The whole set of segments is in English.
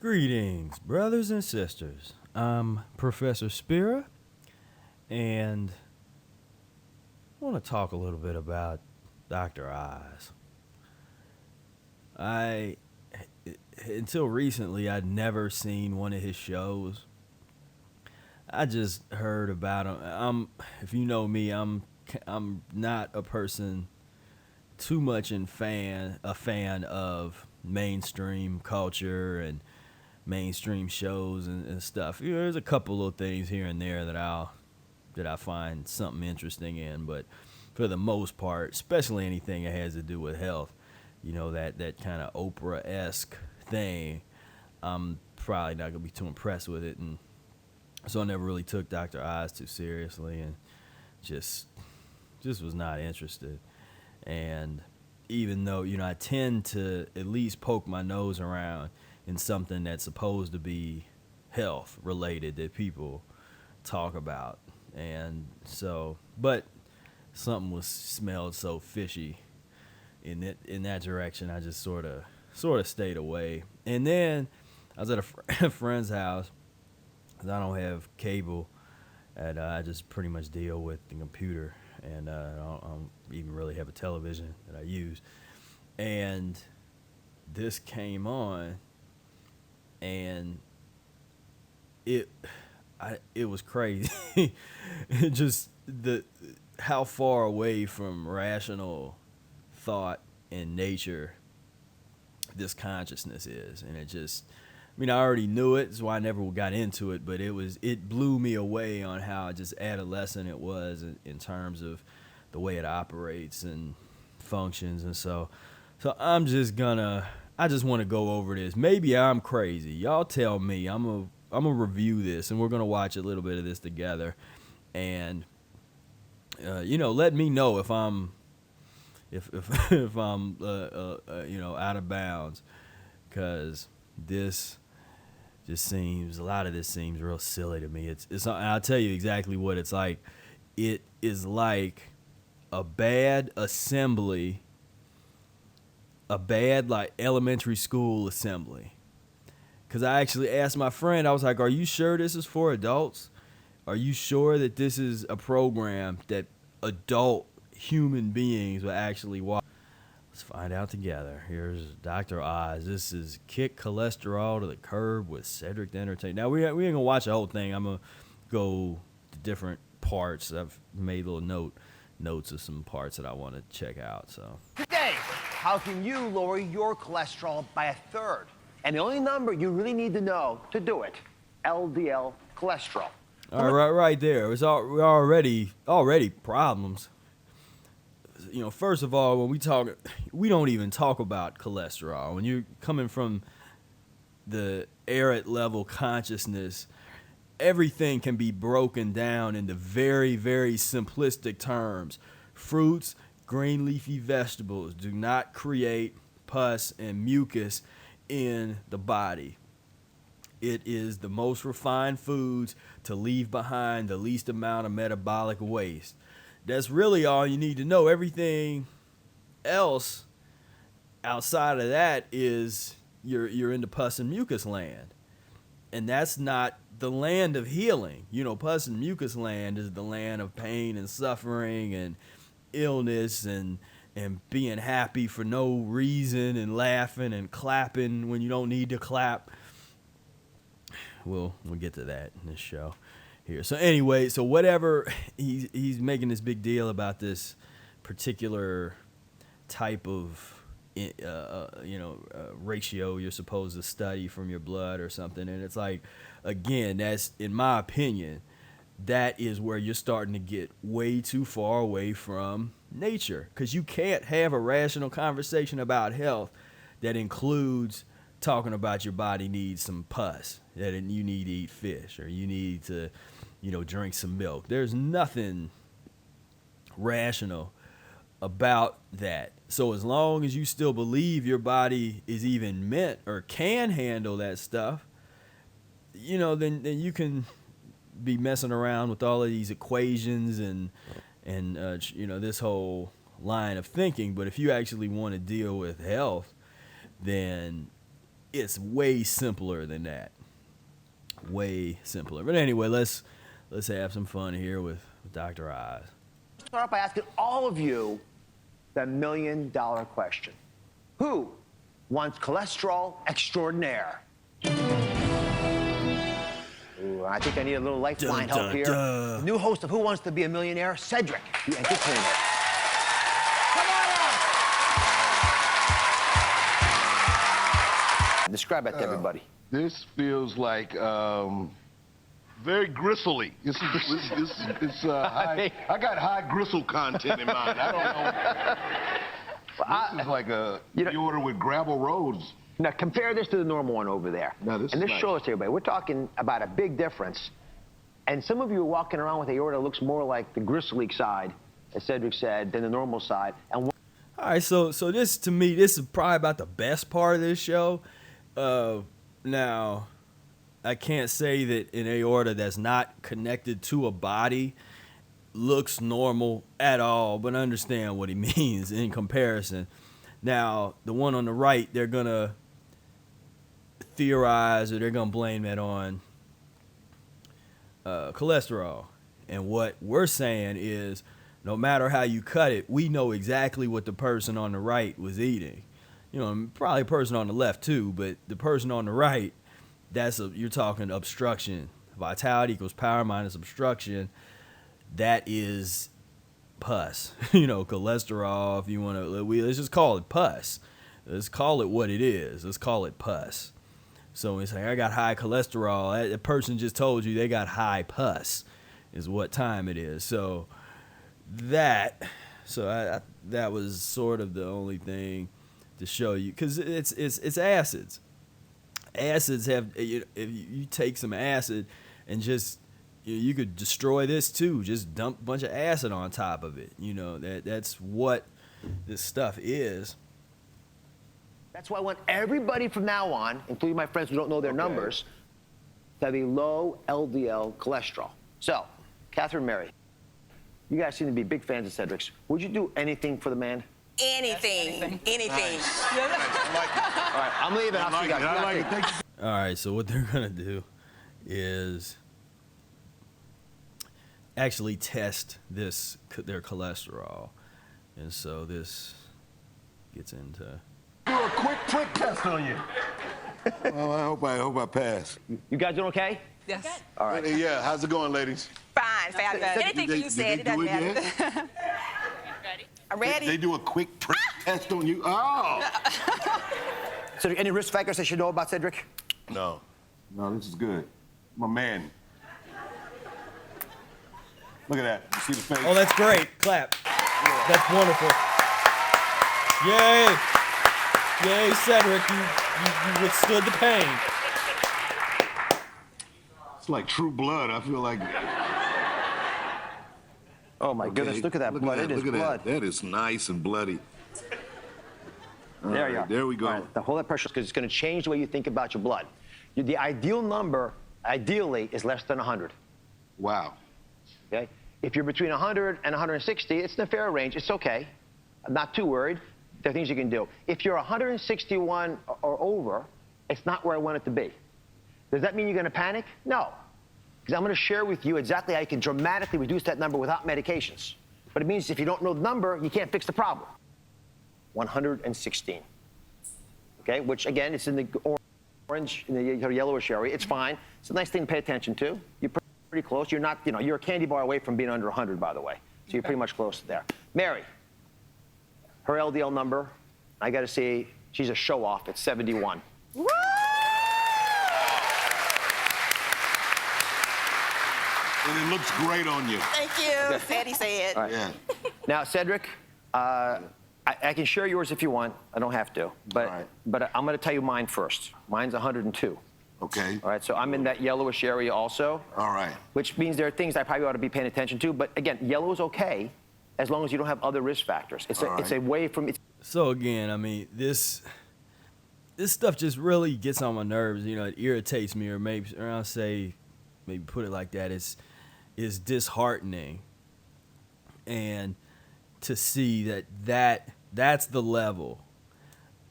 Greetings, brothers and sisters. I'm Professor Spira, and I want to talk a little bit about Dr. Oz. I, until recently, I'd never seen one of his shows. I just heard about him. If you know me, I'm not a person too much a fan of mainstream culture and mainstream shows and stuff. You know, there's a couple of things here and there that I find something interesting in, but for the most part, especially anything that has to do with health, that kind of Oprah-esque thing, I'm probably not gonna be too impressed with it, and so I never really took Dr. Oz too seriously, and just was not interested. And even though I tend to at least poke my nose around in something that's supposed to be health related that people talk about, and so, but something was smelled so fishy in that direction. I just sort of stayed away. And then I was at a friend's house. 'Cause I don't have cable, and I just pretty much deal with the computer, and I don't even really have a television that I use. And this came on, and it was crazy. Just how far away from rational thought and nature this consciousness is. And I already knew it, so I never got into it, but it blew me away on how just adolescent it was in terms of the way it operates and functions. And so I just want to go over this. Maybe I'm crazy. Y'all tell me. I'm gonna review this, and we're gonna watch a little bit of this together, and let me know if I'm if I'm out of bounds, because this just seems, a lot of this seems real silly to me. It's I'll tell you exactly what it's like. It is like a bad like elementary school assembly. Because I actually asked my friend, I was like, are you sure this is for adults? Are you sure that this is a program that adult human beings will actually watch? Let's find out together. Here's Dr. Oz. This is Kick Cholesterol to the Curb with Cedric the Entertainer. Now, we ain't going to watch the whole thing. I'm going to go to different parts. I've made little notes of some parts that I want to check out. So today, how can you lower your cholesterol by a third? And the only number you really need to know to do it, LDL cholesterol. All right there. It's already problems. First of all, when we don't even talk about cholesterol. When you're coming from the Ehret level consciousness, everything can be broken down into very, very simplistic terms. Fruits, green leafy vegetables do not create pus and mucus in the body. It is the most refined foods to leave behind the least amount of metabolic waste. That's really all you need to know. Everything else outside of that is you're into pus and mucus land. And that's not the land of healing. Pus and mucus land is the land of pain and suffering and illness and being happy for no reason and laughing and clapping when you don't need to clap. We'll get to that in this show here. So anyway, whatever, he's making this big deal about this particular type of ratio you're supposed to study from your blood or something. And it's like, again, that's, in my opinion, that is where you're starting to get way too far away from nature, because you can't have a rational conversation about health that includes talking about your body needs some pus, that you need to eat fish, or you need to drink some milk. There's nothing rational about that. So as long as you still believe your body is even meant or can handle that stuff, then you can be messing around with all of these equations and this whole line of thinking. But if you actually want to deal with health, then it's way simpler than that. Way simpler. But anyway, let's have some fun here with Dr. Oz. Start off by asking all of you the $1 million question. Who wants cholesterol extraordinaire? Ooh, I think I need a little lifeline help here. The new host of Who Wants to Be a Millionaire, Cedric the Entertainer. Come on out! Describe that to everybody. This feels like very gristly. It's high, I got high gristle content in mind. I don't know. This is like a order with gravel roads. Now compare this to the normal one over there. Now, this and is this nice. shows to everybody. We're talking about a big difference. And some of you are walking around with aorta that looks more like the gristly side, as Cedric said, than the normal side. And all right, so this, to me, this is probably about the best part of this show. Now, I can't say that an aorta that's not connected to a body looks normal at all, but understand what he means in comparison. Now, the one on the right, they're going to theorize, or they're going to blame that on cholesterol. And what we're saying is, no matter how you cut it, we know exactly what the person on the right was eating. You know, probably the person on the left too, but the person on the right, you're talking obstruction. Vitality equals power minus obstruction. That is pus. You know, cholesterol, if you want to, let's just call it pus. Let's call it what it is. Let's call it pus. So it's like, I got high cholesterol. That person just told you they got high pus is what time it is. So that was sort of the only thing to show you, because it's acids. Acids have, if you take some acid and just, you could destroy this too. Just dump a bunch of acid on top of it. You know, that's what this stuff is. that's why I want everybody from now on, including my friends who don't know their numbers, to have a low LDL cholesterol. So, Catherine, Mary, you guys seem to be big fans of Cedric's. Would you do anything for the man? Anything. Nice. All right, I'm leaving. I'll see you guys. I like it. Thank you. All right, so what they're going to do is actually test their cholesterol. And so this gets into... Do a quick prick test on you. Well, I hope I pass. You guys doing okay? Yes. All right. Yeah, how's it going, ladies? Fine, fabulous. Anything you said, it doesn't matter. I'm ready. They do a quick prick test on you? Oh! So, any risk factors I should know about Cedric? No, this is good. I'm a man. Look at that. You see the face? Oh, that's great. Clap. That's wonderful. Yay. Yay, Cedric. You withstood the pain. It's like True Blood. I feel like... Oh, my goodness. Look at that blood. It is blood. That is nice and bloody. There you are. There we go. All right, now hold that pressure, because it's going to change the way you think about your blood. The ideal number, ideally, is less than 100. Wow. Okay? If you're between 100 and 160, it's in a fair range. It's okay. I'm not too worried. There are things you can do. If you're 161 or over, it's not where I want it to be. Does that mean you're going to panic? No. Because I'm going to share with you exactly how you can dramatically reduce that number without medications. But it means if you don't know the number, you can't fix the problem. 116. Okay, which again, it's in the orange, in the yellowish area. It's fine. It's a nice thing to pay attention to. You're pretty close. You're not, you're a candy bar away from being under 100, by the way. So you're pretty much close to there. Mary, her LDL number, I got to say, she's a show-off. It's 71. Woo! And it looks great on you. Thank you. Sadie said. All right. Yeah. Now, Cedric, I can share yours if you want. I don't have to. But, All right. but I'm going to tell you mine first. Mine's 102. Okay. All right, so I'm in that yellowish area also. All right. Which means there are things I probably ought to be paying attention to. But again, yellow is okay as long as you don't have other risk factors. It's a way from... So again, I mean, this stuff just really gets on my nerves. You know, it irritates me, or I'll say, maybe put it like that, it's disheartening. And to see that's the level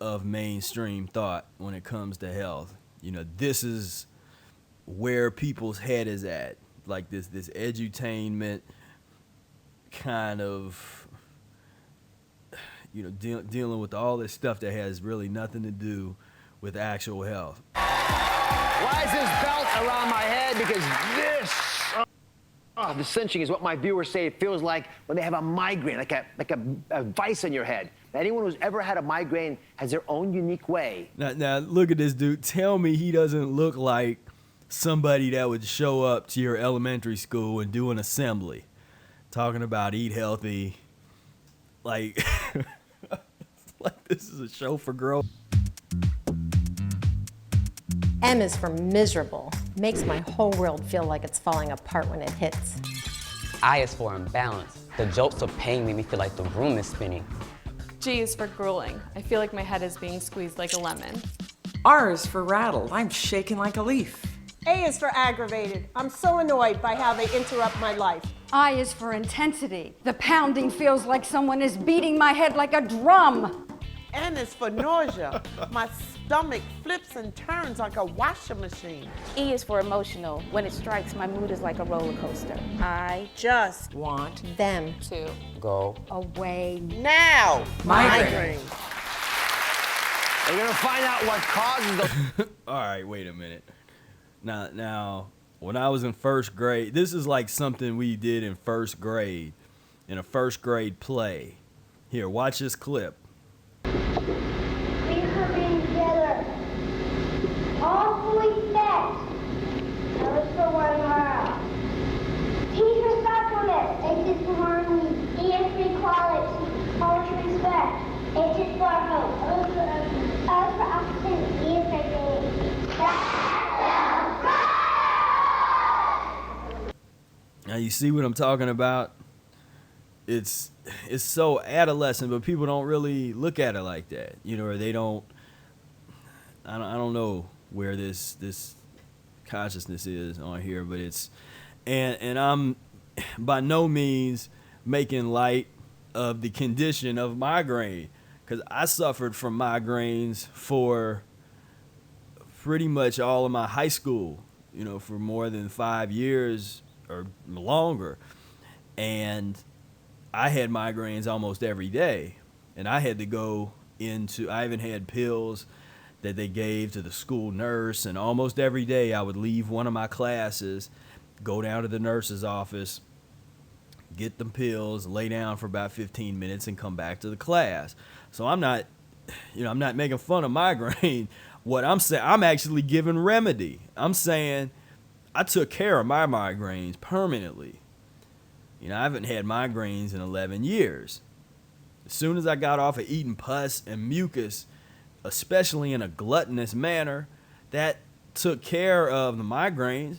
of mainstream thought when it comes to health. You know, this is where people's head is at, like this edutainment kind of, you know, dealing with all this stuff that has really nothing to do with actual health. Why is this belt around my head? Because this, the cinching is what my viewers say it feels like when they have a migraine, like a vice in your head. Anyone who's ever had a migraine has their own unique way. Now look at this dude. Tell me he doesn't look like somebody that would show up to your elementary school and do an assembly talking about eat healthy. Like, like this is a show for girls. M is for miserable. Makes my whole world feel like it's falling apart when it hits. I is for imbalance. The jolts of pain make me feel like the room is spinning. G is for grueling. I feel like my head is being squeezed like a lemon. R is for rattled. I'm shaking like a leaf. A is for aggravated. I'm so annoyed by how they interrupt my life. I is for intensity. The pounding feels like someone is beating my head like a drum. N is for nausea. My stomach flips and turns like a washing machine. E is for emotional. When it strikes, my mood is like a roller coaster. I just want Them to Go. away. now. Migraine. We're gonna find out what causes the. All right, wait a minute. Now, when I was in first grade, this is like something we did in first grade, in a first grade play. Here, watch this clip. We have been together, all fully fed. Now let's go one more. Teacher supplements, exit for harmony, ES for equality, college for respect, exit for hope, O for oxygen, E for dignity. Now you see what I'm talking about? It's so adolescent, but people don't really look at it like that, you know, or they don't. I don't know where this consciousness is on here, but it's and I'm by no means making light of the condition of migraine, because I suffered from migraines for pretty much all of my high school, you know, for more than 5 years or longer, and I had migraines almost every day, and I had to go into, I even had pills that they gave to the school nurse, and almost every day I would leave one of my classes, go down to the nurse's office, get them pills, lay down for about 15 minutes, and come back to the class. So I'm not making fun of migraine. What I'm saying, I'm actually giving remedy. I'm saying I took care of my migraines permanently. You know, I haven't had migraines in 11 years. As soon as I got off of eating pus and mucus, especially in a gluttonous manner, that took care of the migraines.